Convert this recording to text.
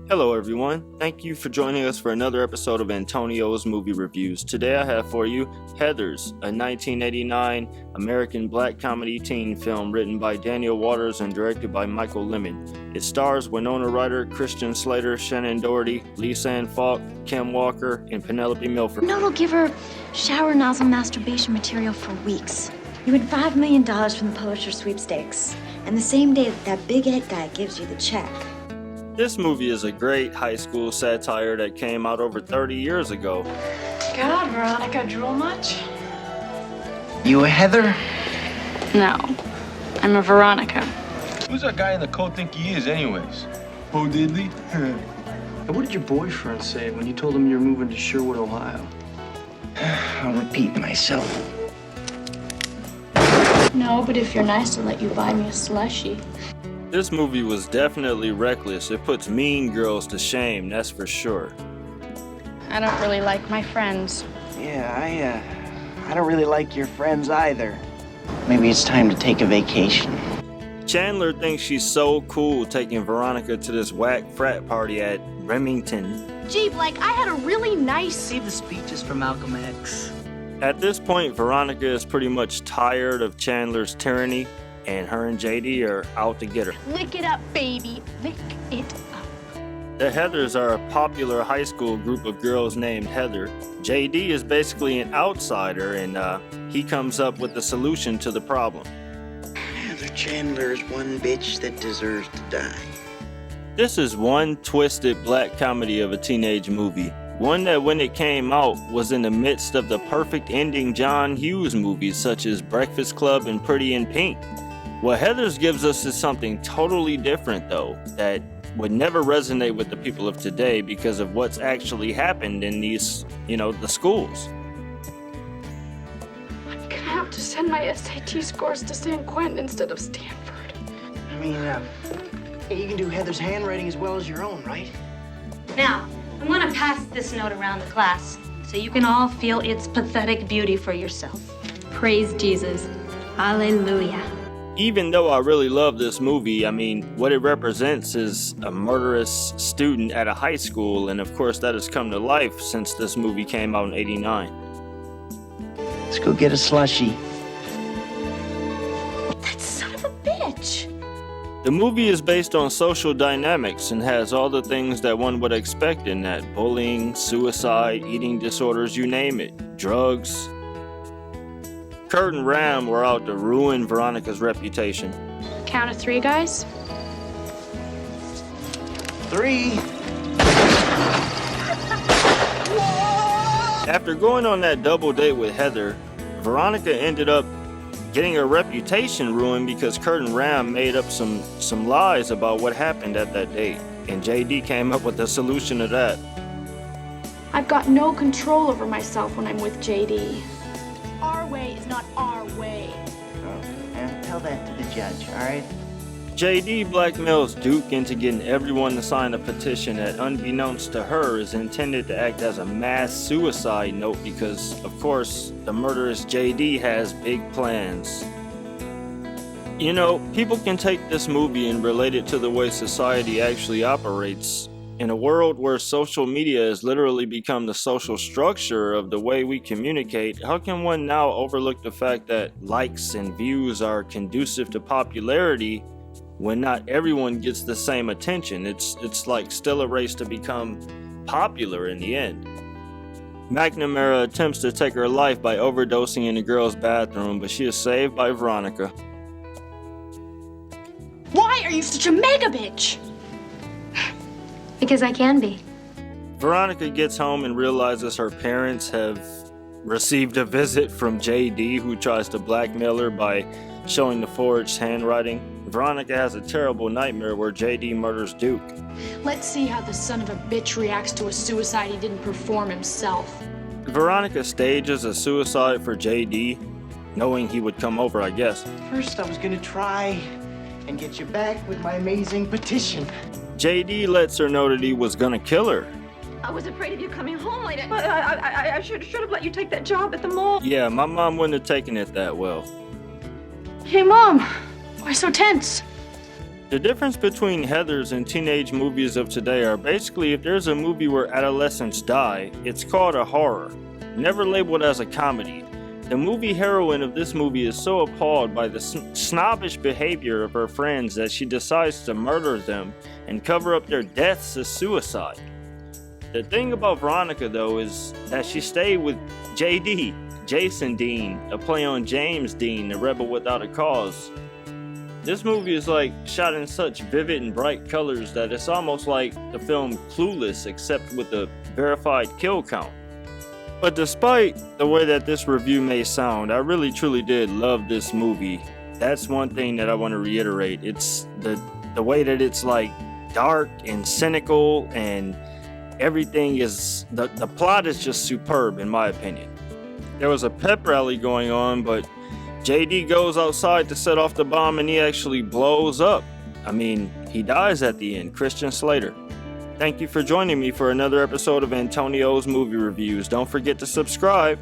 Hello everyone, thank you for joining us for another episode of Antonio's Movie Reviews. Today I have for you Heathers, a 1989 American black comedy teen film written by Daniel Waters and directed by Michael Lehmann. It stars Winona Ryder, Christian Slater, Shannen Doherty, Lisanne Falk, Kim Walker, and Penelope Milford. No, it'll give her shower nozzle masturbation material for weeks. You win $5 million from the Pulitzer sweepstakes, and the same day that big Ed guy gives you the check. This movie is a great high school satire that came out over 30 years ago. God, Veronica, drool much? You a Heather? No, I'm a Veronica. Who's that guy in the coat think he is, anyways? Bo Diddley? And what did your boyfriend say when you told him you're moving to Sherwood, Ohio? I'll repeat myself. No, but if you're nice, I'll let you buy me a slushie. This movie was definitely reckless. It puts mean girls to shame, that's for sure. I don't really like my friends. Yeah, I don't really like your friends either. Maybe it's time to take a vacation. Chandler thinks she's so cool taking Veronica to this whack frat party at Remington. Gee, Blake, I had a really nice... Save the speeches for Malcolm X. At this point, Veronica is pretty much tired of Chandler's tyranny, and her and JD are out to get her. Lick it up, baby. Lick it up. The Heathers are a popular high school group of girls named Heather. JD is basically an outsider, and he comes up with the solution to the problem. Heather Chandler is one bitch that deserves to die. This is one twisted black comedy of a teenage movie. One that when it came out was in the midst of the perfect ending John Hughes movies such as Breakfast Club and Pretty in Pink. What Heathers gives us is something totally different though, that would never resonate with the people of today because of what's actually happened in these, the schools. I'm gonna have to send my SAT scores to San Quentin instead of Stanford. I mean, you can do Heather's handwriting as well as your own, right? Now, I'm gonna pass this note around the class so you can all feel its pathetic beauty for yourself. Praise Jesus. Hallelujah. Even though I really love this movie, what it represents is a murderous student at a high school, and of course that has come to life since this movie came out in '89. Let's go get a slushie. That son of a bitch! The movie is based on social dynamics and has all the things that one would expect in that: bullying, suicide, eating disorders, you name it, drugs. Kurt and Ram were out to ruin Veronica's reputation. Count of three, guys. 3. After going on that double date with Heather, Veronica ended up getting her reputation ruined because Kurt and Ram made up some lies about what happened at that date, and JD came up with a solution to that. I've got no control over myself when I'm with JD. Our way is not our way. Oh, yeah, tell that to the judge, all right? JD blackmails Duke into getting everyone to sign a petition that, unbeknownst to her, is intended to act as a mass suicide note because, of course, the murderous JD has big plans. People can take this movie and relate it to the way society actually operates. In a world where social media has literally become the social structure of the way we communicate, how can one now overlook the fact that likes and views are conducive to popularity when not everyone gets the same attention? It's like still a race to become popular in the end. McNamara attempts to take her life by overdosing in the girls' bathroom, but she is saved by Veronica. Why are you such a mega bitch? Because I can be. Veronica gets home and realizes her parents have received a visit from JD, who tries to blackmail her by showing the forged handwriting. Veronica has a terrible nightmare where JD murders Duke. Let's see how the son of a bitch reacts to a suicide he didn't perform himself. Veronica stages a suicide for JD, knowing he would come over, I guess. First, I was gonna try and get you back with my amazing petition. JD lets her know that he was gonna kill her. I was afraid of you coming home late. I should have let you take that job at the mall. Yeah, my mom wouldn't have taken it that well. Hey, Mom. Why so tense? The difference between Heather's and teenage movies of today are basically if there's a movie where adolescents die, it's called a horror, never labeled as a comedy. The movie heroine of this movie is so appalled by the snobbish behavior of her friends that she decides to murder them and cover up their deaths as suicide. The thing about Veronica though is that she stayed with JD, Jason Dean, a play on James Dean, the rebel without a cause. This movie is like shot in such vivid and bright colors that it's almost like the film Clueless except with a verified kill count. But despite the way that this review may sound, I really truly did love this movie. That's one thing that I want to reiterate. It's the way that it's like dark and cynical and everything is, the plot is just superb in my opinion. There was a pep rally going on, but JD goes outside to set off the bomb and he actually blows up. I mean, he dies at the end. Christian Slater. Thank you for joining me for another episode of Antonio's Movie Reviews. Don't forget to subscribe.